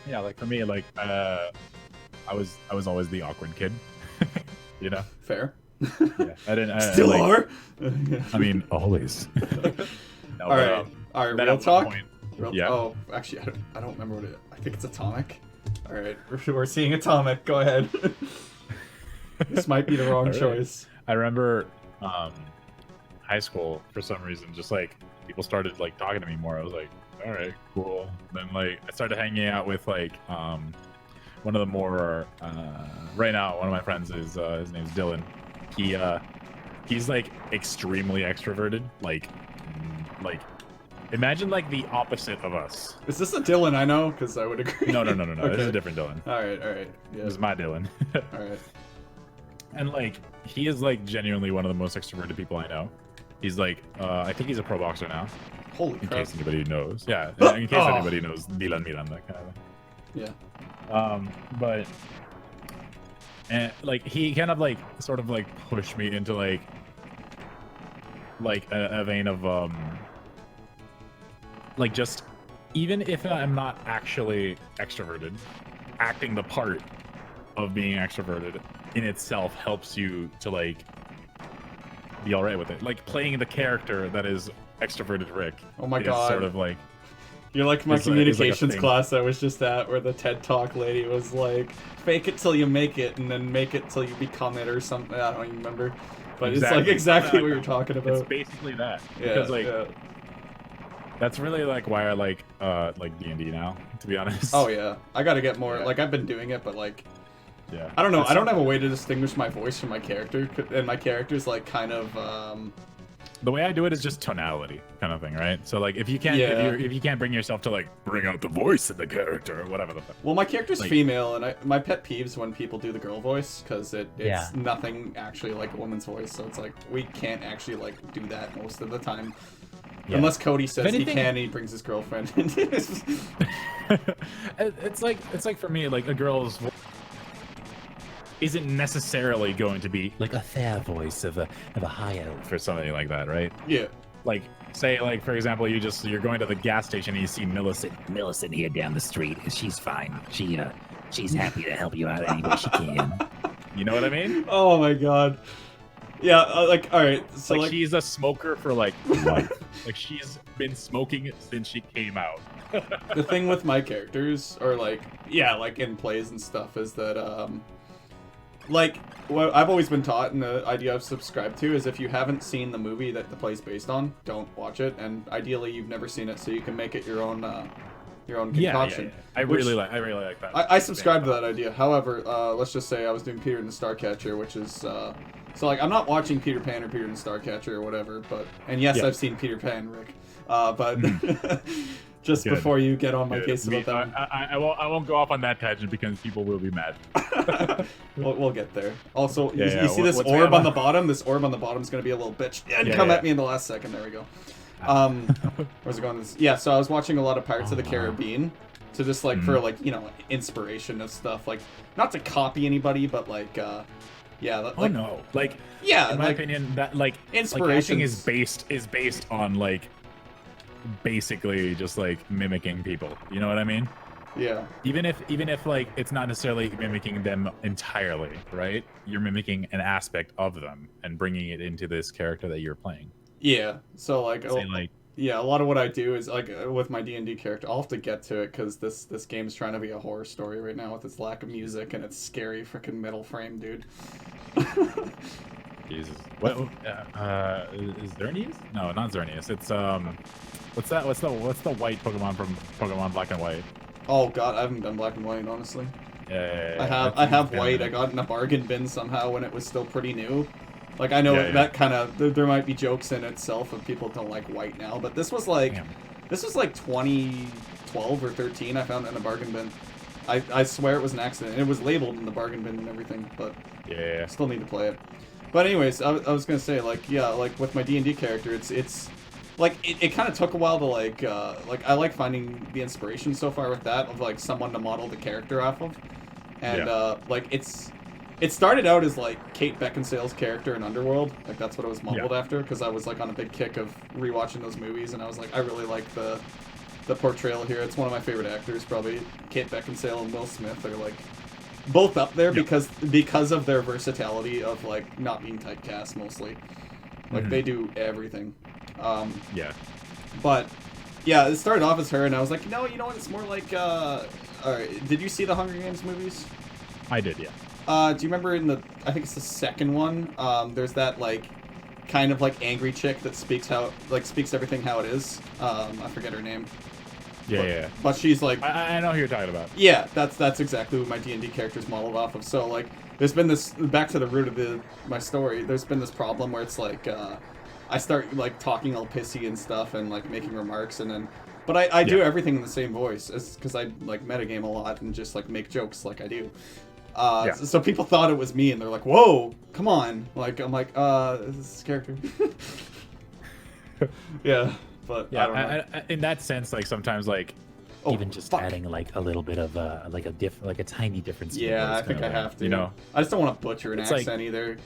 yeah, like for me, like I was always the awkward kid, you know. Fair. Yeah, I didn't. Still like, are. I mean, always. No, All right. All right. then Real at one talk. point- Real yeah. Oh, actually, I don't remember what it. I think it's Atomic. All right. We're seeing Atomic. Go ahead. This might be the wrong All right. choice. I remember high school for some reason, just like people started like talking to me more. I was like, all right, cool. Then like I started hanging out with like one of the more right now one of my friends is his name's Dylan. He's like extremely extroverted, like imagine like the opposite of us. Is this a Dylan I know? Because I would agree. No. Okay. This is a different Dylan. All right. Yeah. This is my Dylan. All right. And like he is like genuinely one of the most extroverted people I know. He's like I think he's a pro boxer now. Holy In crap. case anybody knows. Yeah, in case anybody knows Dylan Miranda kind of. Yeah. But and like he kind of like sort of like pushed me into like a vein of like just even if I'm not actually extroverted, acting the part of being extroverted in itself helps you to like be all right with it. Like playing the character that is extroverted Rick. Oh my is God. Sort of like You're like my It's like- communications thing. class I was just at, where the TED Talk lady was like, fake it till you make it, and then make it till you become it, or something. I don't even remember. But it's like exactly what you're talking It's about. basically that. Yeah, Because like yeah. that's really like why I like D&D now, to be honest. Oh yeah, I gotta get more. Yeah. Like I've been doing it, but like Yeah. I don't know. It's I don't have a way to distinguish my voice from my character, and my character's like kind of. The way I do it is just tonality kind of thing, right? So like if you can't Yeah. if you can't bring yourself to like bring out the voice of the character or whatever the fuck. Well, my character's Like- female, and my pet peeves when people do the girl voice, because it's Yeah. nothing actually like a woman's voice. So it's like we can't actually like do that most of the time. Yeah. Unless Cody says anything- he can, and he brings his girlfriend. It's like for me, like a girl's voice isn't necessarily going to be like a fair voice of a high elf or something like that, right? Yeah. Like say like for example you're going to the gas station and you see Millicent here down the street and she's fine. She's happy to help you out any way she can. You know what I mean? Oh my god. Yeah, like, alright, so Like like, she's a smoker for like life. Like she's been smoking since she came out. the thing with my characters, or like, yeah, like in plays and stuff, is that, like, what I've always been taught, and the idea I've subscribed to, is if you haven't seen the movie that the play's based on, don't watch it, and ideally you've never seen it, so you can make it your own concoction. I really like that. I subscribe to that idea. However, let's just say I was doing Peter and the Starcatcher, which is so like I'm not watching Peter Pan or Peter and the Starcatcher or whatever, but and yes, Yeah. I've seen Peter Pan, Rick, but just Good. before you get on my Good. case about that, I won't go off on that tangent because people will be mad. we'll get there. Also, Yeah, you yeah, see this what's orb Vanna? on the bottom? This orb on the bottom is gonna be a little bitch and Yeah, come yeah. at me in the last second. There we go. Where's it going? Yeah, so I was watching a lot of Pirates of the Caribbean. To just like for like inspiration of stuff, like not to copy anybody, but like yeah. Like, Oh no! Like yeah, in my like, opinion, that like inspiration is based on like basically just like mimicking people. You know what I mean? yeah, Even if like it's not necessarily mimicking them entirely, right? You're mimicking an aspect of them and bringing it into this character that you're playing. yeah. So like, Say like yeah, a lot of what I do is like with my D&D character. I'll have to get to it because this game's trying to be a horror story right now with its lack of music and its scary freaking metal frame, dude. Jesus. What? Is Xerneas? No, not Xerneas. It's what's that? What's the white Pokemon from Pokemon Black and White? Oh god, I haven't done black and white, honestly. Yeah. I have white. I got it in a bargain bin somehow when it was still pretty new. Like I know Yeah, yeah. that kind of there might be jokes in itself if people don't like white now, but this was like Damn. this was like 2012 or 13. I found it in a bargain bin. I swear it was an accident. It was labeled in the bargain bin and everything, but Yeah. I still need to play it. But anyways, I was gonna say like yeah, like with my D&D character, it's like it kind of took a while to like I like finding the inspiration so far with that of like someone to model the character off of, and Yeah. like it started out as like Kate Beckinsale's character in Underworld, like that's what it was modeled Yeah. after, because I was like on a big kick of rewatching those movies, and I was like I really like the the portrayal here. It's one of my favorite actors, probably Kate Beckinsale and Will Smith are like both up there because of their versatility of like not being typecast mostly. Like they do everything. Yeah. But yeah, it started off as her, and I was like, no, you know what? It's more like. Alright, did you see the Hunger Games movies? I did, yeah. Do you remember in the? I think it's the second one. There's that like, kind of like angry chick that speaks everything how it is. I forget her name. Yeah. But she's like. I know who you're talking about. Yeah, that's exactly what my D&D character is modeled off of. So like, there's been this back to the root of my story. There's been this problem where it's like, I start like talking all pissy and stuff and like making remarks and then. But I do everything in the same voice, because I like metagame a lot and just like make jokes like I do. So people thought it was me, and they're like, "Whoa, come on!" Like I'm like, "This is character." Yeah, but yeah, I don't know. in that sense, like sometimes like even just adding like a little bit of like a tiny difference. To Yeah, I voice, think I kinda, have to. you know, I just don't want to butcher an it's accent either.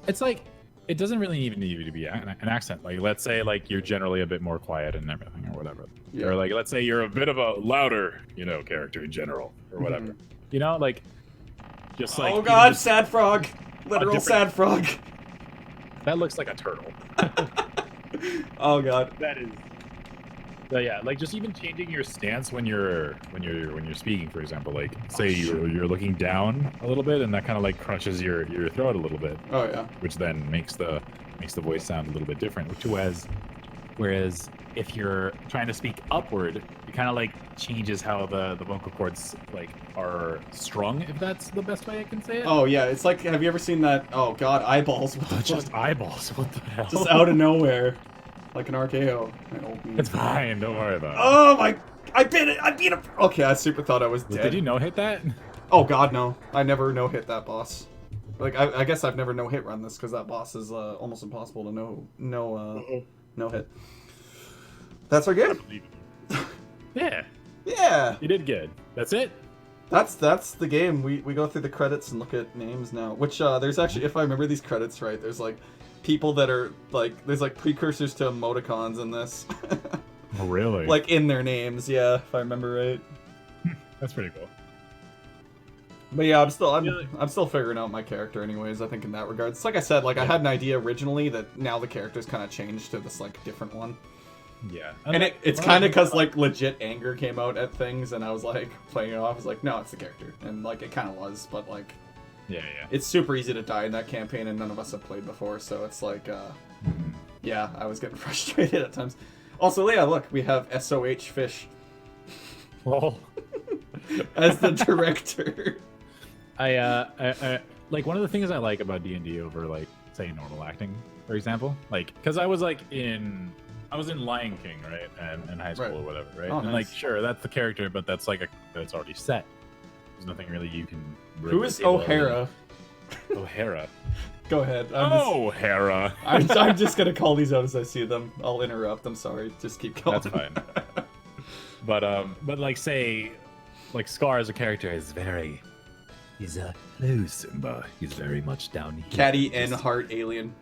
It's like it doesn't really even need to be an accent. Like let's say like you're generally a bit more quiet and everything or whatever. Yeah. Or like let's say you're a bit of a louder, character in general or whatever. You know, like just like Oh god, just sad frog. Literal sad frog. that looks like a turtle. Oh god. That is. But yeah, like just even changing your stance when you're speaking, for example, like say you're looking down a little bit, and that kind of like crunches your throat a little bit. Oh yeah. Which then makes the voice sound a little bit different. Whereas if you're trying to speak upward, it kind of like changes how the vocal cords like are strung, if that's the best way I can say it. Oh yeah, it's like, have you ever seen that? Oh god, eyeballs. What the Just fuck? eyeballs. What the hell? Just out of nowhere. Like an RKO. It's fine. Don't worry about it. Oh my! I beat it! I beat it! Okay, I super thought I was dead. Did you no-hit that? Oh god, no. I never no-hit that boss. Like, I guess I've never no-hit run this, because that boss is almost impossible to no-hit. That's our game. Yeah. Yeah! You did good. That's it? That's the game. We go through the credits and look at names now. Which, there's actually, if I remember these credits right, there's like people that are like, there's like precursors to emoticons in this. Oh, really? Like in their names, yeah, if I remember right. That's pretty cool. But yeah, I'm still figuring out my character anyways, I think in that regard. It's like I said, like I had an idea originally that now the character's kind of changed to this like different one. Yeah. And it's kind of because like legit anger came out at things and I was like playing it off. I was like, no, it's the character. And like it kind of was, but like Yeah. it's super easy to die in that campaign and none of us have played before, so it's like yeah, I was getting frustrated at times. Also, yeah, look, we have SOH Fish Well, as the director. I like one of the things I like about D&D over like say normal acting, for example, like because I was in Lion King, right, and in high school or whatever, right, Oh, and nice. like sure that's the character, but that's like that's already set. There's nothing really you can. Who is O'Hara? O'Hara. Go ahead. O'Hara. I'm just gonna call these out as I see them. I'll interrupt. I'm sorry. Just keep going. That's fine. But like say, like Scar as a character is very. He's hello Simba. He's very much down here. Catty and heart alien.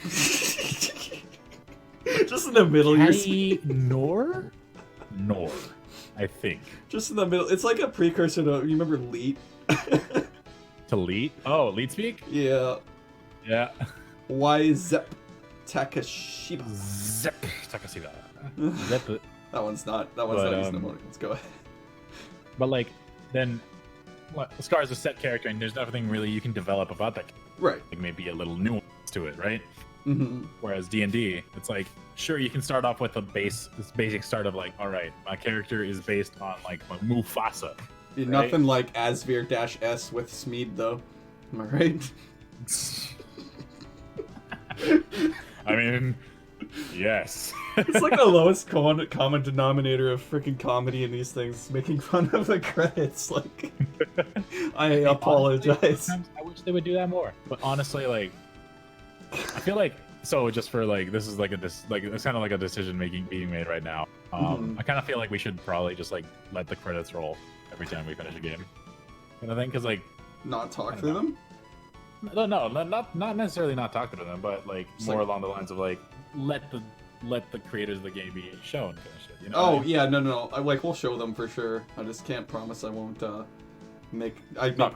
Just in the middle. Catty Nor, I think. Just in the middle. It's like a precursor to. You remember Leet? To Leet? Oh, Leet speak? Yeah. Yeah. Why Zep Takashiba? Zep Takashiba. Zep. That one's not using emoticons. Go ahead. But like, then, Scar is a set character, and there's nothing really you can develop about that. Right. Like maybe a little nuance to it, right? Mm-hmm. Whereas D&D, it's like, sure, you can start off with this basic start of like, all right, my character is based on like Mufasa. Right? Nothing like Asvir-S with Smeed though. Am I right? I mean, yes. It's like the lowest common denominator of freaking comedy in these things, making fun of the credits. Like, I apologize. Honestly, I wish they would do that more. But honestly, like, I feel like just for like this is like it's kind of like a decision being made right now. I kind of feel like we should probably just like let the credits roll every time we finish a game. You know, because like not talk through them. No, not necessarily not talk to them, but like more along the lines of like let the let the creators of the game be shown, kind of shit. You know? Oh yeah, no. We'll show them for sure. I just can't promise I won't make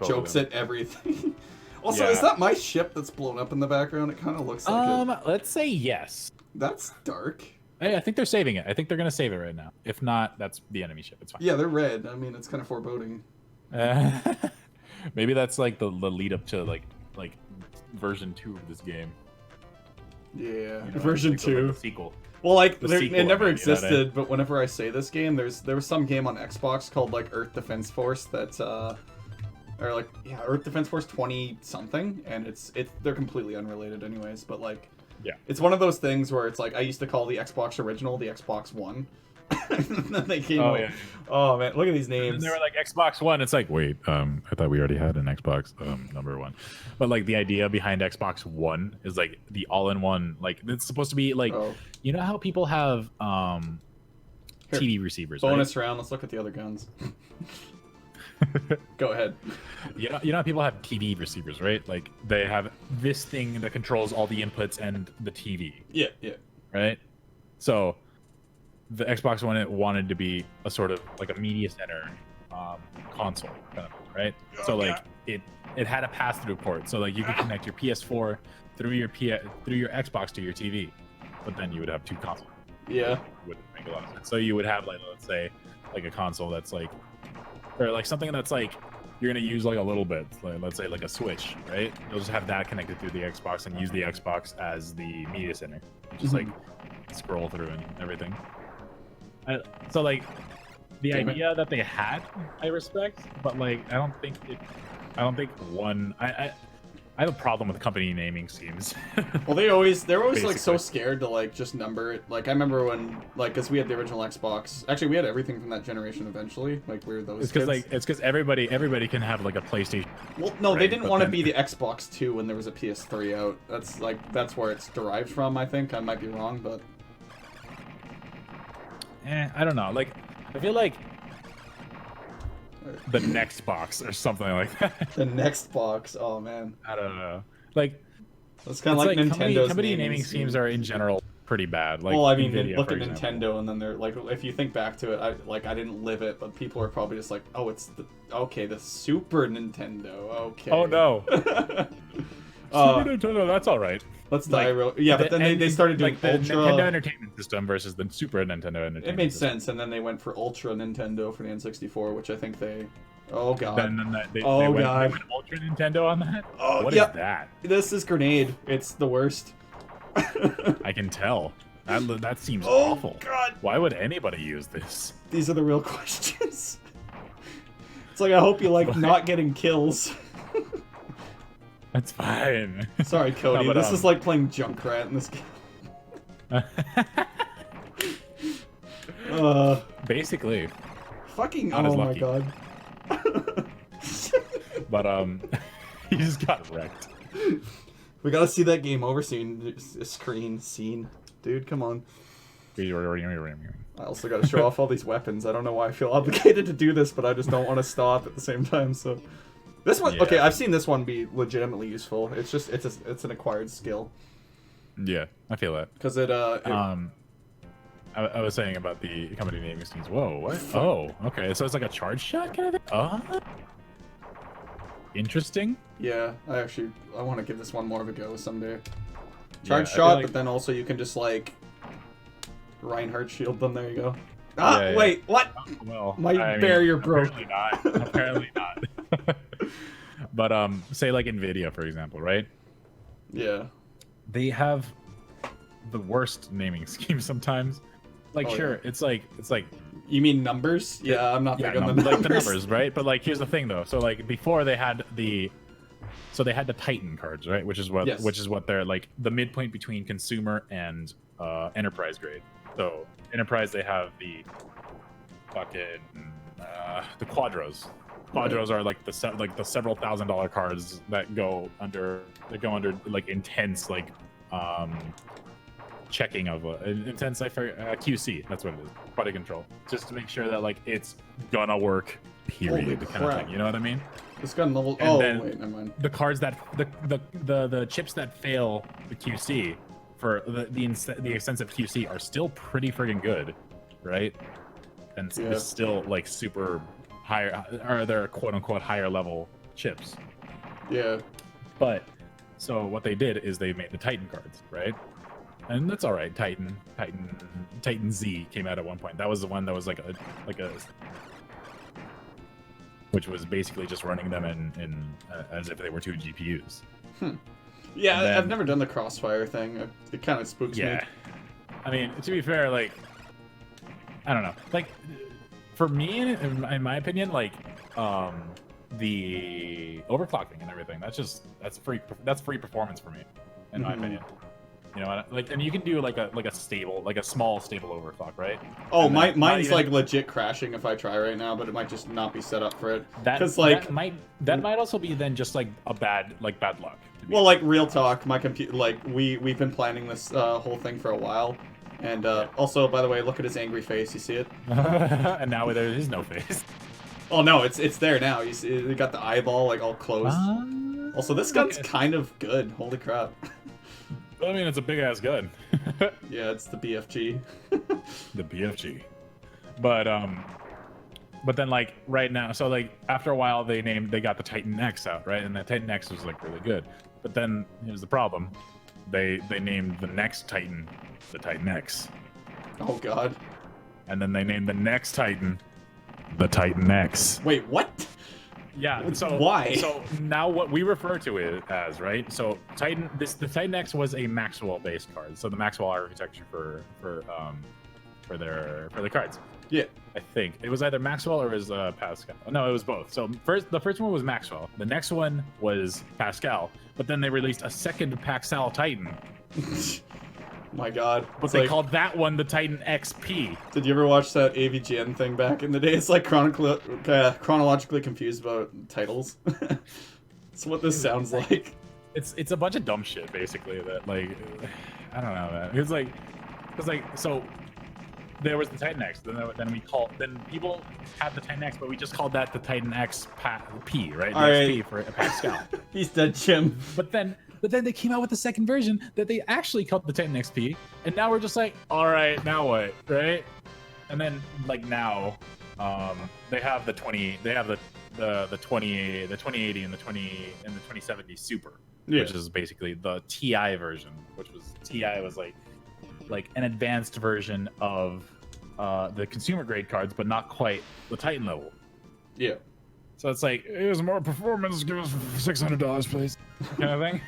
jokes at everything. Also, Yeah. is that my ship that's blown up in the background? It kind of looks like it. Let's say yes. That's dark. Hey, I think they're saving it. I think they're gonna save it right now. If not, that's the enemy ship. It's fine. Yeah, they're red. I mean, it's kind of foreboding. Maybe that's like the lead up to like version 2 of this game. Yeah, You know, version like 2. the sequel. Well, like The it sequel, never I mean, you know what I existed, but whenever I say this game, there was some game on Xbox called like Earth Defense Force that's or like Earth Defense Force 20 something, and they're completely unrelated anyways, but like Yeah. it's one of those things where it's like I used to call the Xbox original the Xbox One. And then they came out. Yeah. Oh man, look at these names. And they were like Xbox One. It's like, wait, I thought we already had an Xbox number 1. But like the idea behind Xbox One is like the all-in-one. Like it's supposed to be like, you know how people have TV receivers. Bonus right? round. Let's look at the other guns. Go ahead. You know how people have TV receivers, right? Like they have this thing that controls all the inputs and the TV. Yeah. Right. So the Xbox One, it wanted to be a sort of like a media center console, kind of, right? So like it had a pass-through port, so like you could connect your PS4 through your Xbox to your TV, but then you would have 2 consoles. Yeah. Wouldn't make a lot of sense. So you would have like, let's say, like a console that's like, or like something that's like you're gonna use like a little bit, like, let's say like a Switch, right? You'll just have that connected through the Xbox and use the Xbox as the media center, just like scroll through and everything. So like the idea that they had, I respect, but like I don't think I have a problem with company naming schemes. Well, they're always like so Basically. scared to like just number it. Like I remember when because we had the original Xbox. Actually, we had everything from that generation eventually. Like we were those. It's because everybody can have like a PlayStation. Well, no, they right, didn't but want to then- be the Xbox 2 when there was a PS3 out. That's where it's derived from. I think I might be wrong, but I don't know. Like I feel like the next box or something like that. the next box. Oh man, I don't know. Like that's kind of like Nintendo's company naming schemes are in general pretty bad. Like, well, I mean, NVIDIA, look for at example. Nintendo, and then they're like, if you think back to it, I didn't live it, but people are probably just like, oh, it's the Super Nintendo. Okay. Oh no. Super Nintendo, that's all right. Let's die real. Yeah, but then they started doing like the Ultra. Nintendo Entertainment System versus the Super Nintendo Entertainment. It made System. sense, and then they went for Ultra Nintendo for the N64, which I think they. Oh god. Then they Oh, went, God. They went Ultra Nintendo on that. Oh, What is yeah. that? This is Grenade. It's the worst. I can tell. That seems Oh awful. god. Why would anybody use this? These are the real questions. It's like I hope you like not getting kills. That's fine. Sorry, Cody. No, but, this is like playing Junkrat in this game. Basically, Fucking. Not as Oh my lucky. god. but he just got wrecked. We gotta see that game over scene. Dude, come on. I also gotta show off all these weapons. I don't know why I feel obligated to do this, but I just don't want to stop at the same time. So, this one, Yeah. okay, I've seen this one be legitimately useful. It's just it's an acquired skill Yeah, I feel that. because it I was saying about the company naming schemes. Whoa, what? Oh, okay. So it's like a charge shot kind of thing? Oh. Interesting. yeah. I want to give this one more of a go someday. Charge I feel shot, like- but then also you can just like Reinhardt shield them. There you go. Ah, Yeah, yeah. wait, what? Well, My barrier broke. Apparently not. Apparently not. But say like NVIDIA, for example, right? Yeah. They have the worst naming scheme sometimes. Like, Oh, sure, yeah. it's like You mean numbers? Yeah, I'm not big on the numbers. like the numbers, right? But like, here's the thing though. So like before they had the Titan cards, right? Which is what they're like the midpoint between consumer and enterprise grade. So enterprise, they have the fucking the Quadros. Quadros are like the several $1,000 cards that go under like intense like checking of intense QC. That's what it is. Quality control, just to make sure that like it's gonna work. Period. Holy kind of crap. thing. You know what I mean? This gun level. And Oh then- wait, never mind. The cards that the chips that fail the QC for the extensive QC are still pretty friggin' good, right? And it's still like super higher, or they're quote unquote higher level chips. Yeah. But so what they did is they made the Titan cards, right? And that's all right. Titan Z came out at one point. That was the one that was like a which was basically just running them in as if they were 2 GPUs. Yeah, then, I've never done the crossfire thing. It kind of spooks me. I mean, to be fair, like, I don't know. Like, for me, in my opinion, like, the overclocking and everything, that's free performance for me, in my opinion. You know, like, and you can do like a small stable overclock, right? Oh, mine's like legit crashing if I try right now, but it might just not be set up for it. Because like that might also be then just like bad luck. Well, like real talk, my computer, like we've been planning this whole thing for a while, and also by the way, look at his angry face. You see it? And now there is no face. Oh no, it's there now. You see, it got the eyeball like all closed. Also, this gun's kind of good. Holy crap. I mean, it's a big ass gun. Yeah, it's the BFG. The BFG. But then like right now, so like after a while they got the Titan X out, right? And the Titan X was like really good. But then here's the problem. They named the next Titan the Titan X. Oh god. And then they named the next Titan the Titan X. Wait, what? Yeah, so why? So now what we refer to it as, right? So the Titan X was a Maxwell-based card. So the Maxwell architecture for the cards. Yeah. I think it was either Maxwell or it was Pascal. No, it was both. So the first one was Maxwell. The next one was Pascal. But then they released a second Pascal Titan. My god. But they called that one the Titan XP. Did you ever watch that AVGN thing back in the day? It's like chronologically confused about titles. That's what this sounds like. It's a bunch of dumb shit, basically, that, like, I don't know, man. It's like, so there was the Titan X, then people had the Titan X, but we just called that the Titan X P, right? The XP for Pascal. He's dead, Jim. But then they came out with the second version that they actually called the Titan XP, and now we're just like, all right, now what, right? And then like now, they have the 2080 and the 2070 Super, which is basically the TI version, which was like an advanced version of the consumer grade cards, but not quite the Titan level. Yeah. So it's like, here's more performance, give us $600, please, kind of thing.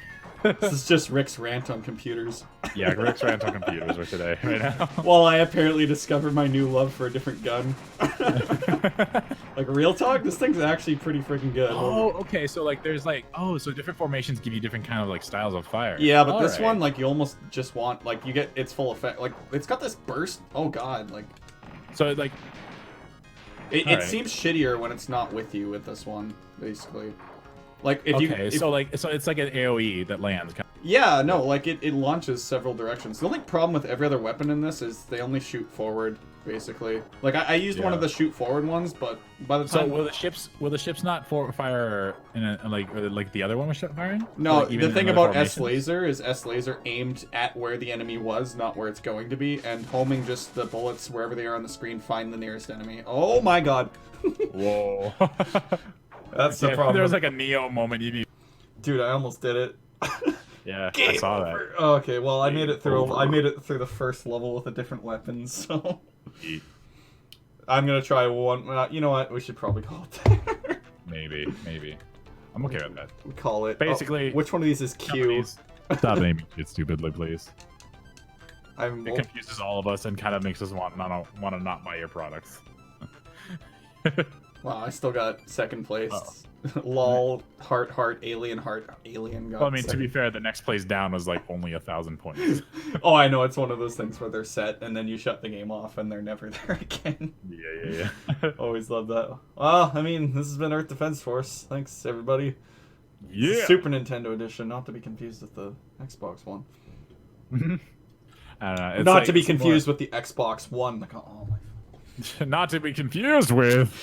This is just Rick's rant on computers. Yeah, Rick's rant on computers for today, right now. While I apparently discovered my new love for a different gun. Like, real talk, this thing's actually pretty freaking good. Oh, okay, so like there's like, so different formations give you different kind of like styles of fire. Yeah, but this one, like, you almost just want, like, you get its full effect. Like, it's got this burst. Oh god, like. So like. It seems shittier when it's not with you with this one, basically. Like if so it's like an AOE that lands. Yeah, no, like it launches several directions. The only problem with every other weapon in this is they only shoot forward, basically. Like I used one of the shoot forward ones, but by the time will the ships not fire in like the other one was firing? No, like the thing about S laser is S laser aimed at where the enemy was, not where it's going to be, and homing just the bullets wherever they are on the screen find the nearest enemy. Oh my god. Whoa. That's the problem. There was like a Neo moment. Dude, I almost did it. Yeah, I saw that. Oh, okay, well, I made it through. I made it through the first level with a different weapon, so I'm gonna try one. You know what? We should probably call it there. Maybe. I'm okay with that. We call it. Basically, which one of these is Q? Stop naming it stupidly, please. It confuses all of us and kind of makes us want to not buy your products. Wow, I still got second place. Lol, heart, alien, got Well, I mean, second. to be fair, the next place down was like only 1,000 points. Oh, I know, it's one of those things where they're set and then you shut the game off and they're never there again. Yeah. Always love that. Well, I mean, this has been Earth Defense Force. Thanks, everybody. Yeah. It's the Super Nintendo edition, not to be confused with the Xbox One. I don't know. Not to be confused with the Xbox One. Like, oh my. Not to be confused with